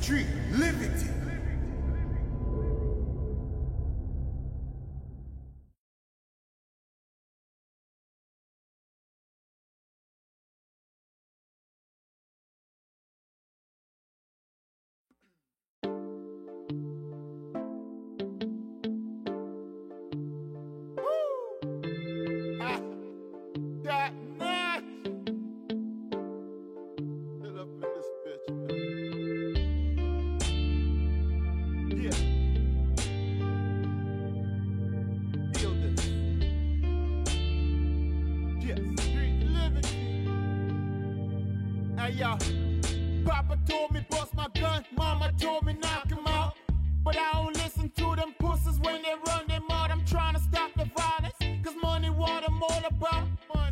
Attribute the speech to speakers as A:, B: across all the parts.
A: Street Liberty.
B: That night. Lit up in this bitch, man. Yeah. Feel this. Yes. Street liberty. Hey, yo. Papa told me bust my gun. Mama told me knock him out. But I don't listen to them pussies when they run them out. I'm trying to stop the violence. Cause money what I'm all about.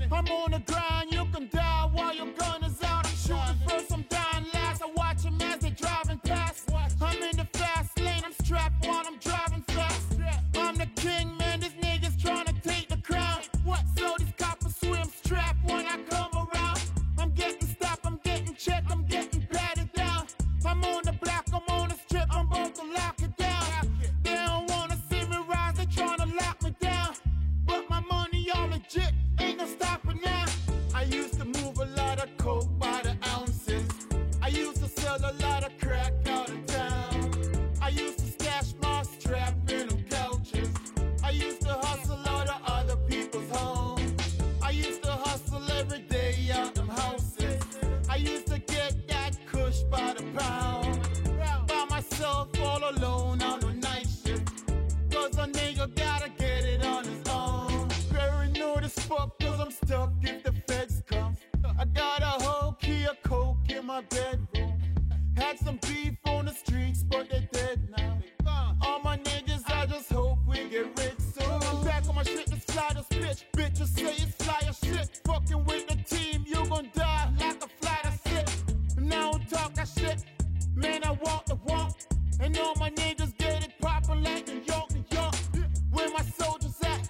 B: I'm on the grind, you can die while your gun is out. I'm shooting first, I'm dying last. I watch them as they driving past. I'm in the fast lane, I'm strapped while I'm driving fast. I'm the king, man, these niggas trying to take the crown. So these coppers swim strapped when I come around. I'm getting stopped, I'm getting checked, I'm getting patted down. I'm on the block, I'm on the strip, I'm about to lock it down. They don't wanna see me rise, they trying to lock me down. But my money all legit, ain't no stopping now. I used to move a lot of coke by the ounces. I used to sell a lot of crack out of town. I used to stash my strap in them couches. I used to hustle out of other people's homes. I used to hustle every day out them houses. I used to get that kush by the pound. By myself all alone on the night shift. Cause a nigga gotta get it on his own. Paranoid as fuck cause I'm stuck if the feds come. I got a whole key of coke in my bedroom. Had some beef on the streets but they dead now. All my niggas I just hope we get rich soon. I'm back on my shit, this fly, this bitch. Bitches say it's fly as shit. Fucking with the team, you gon' die like a fly, that's it. And I don't talk that shit, man I walk the walk. And all my niggas get it poppin' like New York, New York. Where my soldiers at?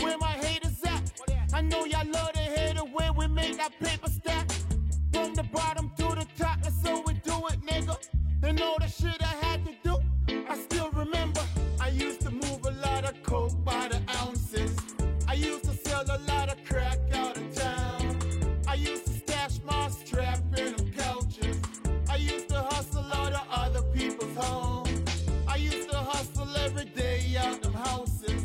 B: Where my haters at? I know y'all love to hate it when we make that paper stack. From the bottom to the top, that's how we do it, nigga. And all the shit I had to do, I still remember. I used to move a lot of coke by the ounces. I used to sell a lot of crack out of town. I used to stash my strap in them couches. I used to hustle out of other people's homes. I used to hustle every day out them houses.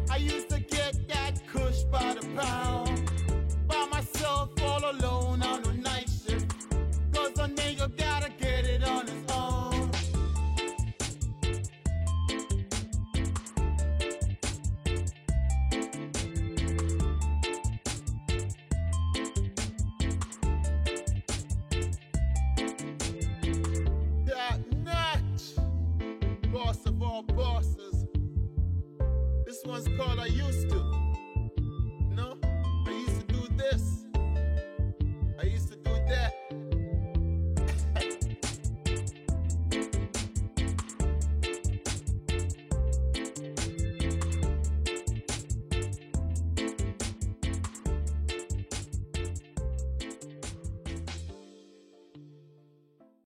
B: I used to get that kush by the pound. By myself all alone on the night shift. Cause a nigga gotta get it on his own. That notch, boss of all bosses. This one's called I Used To.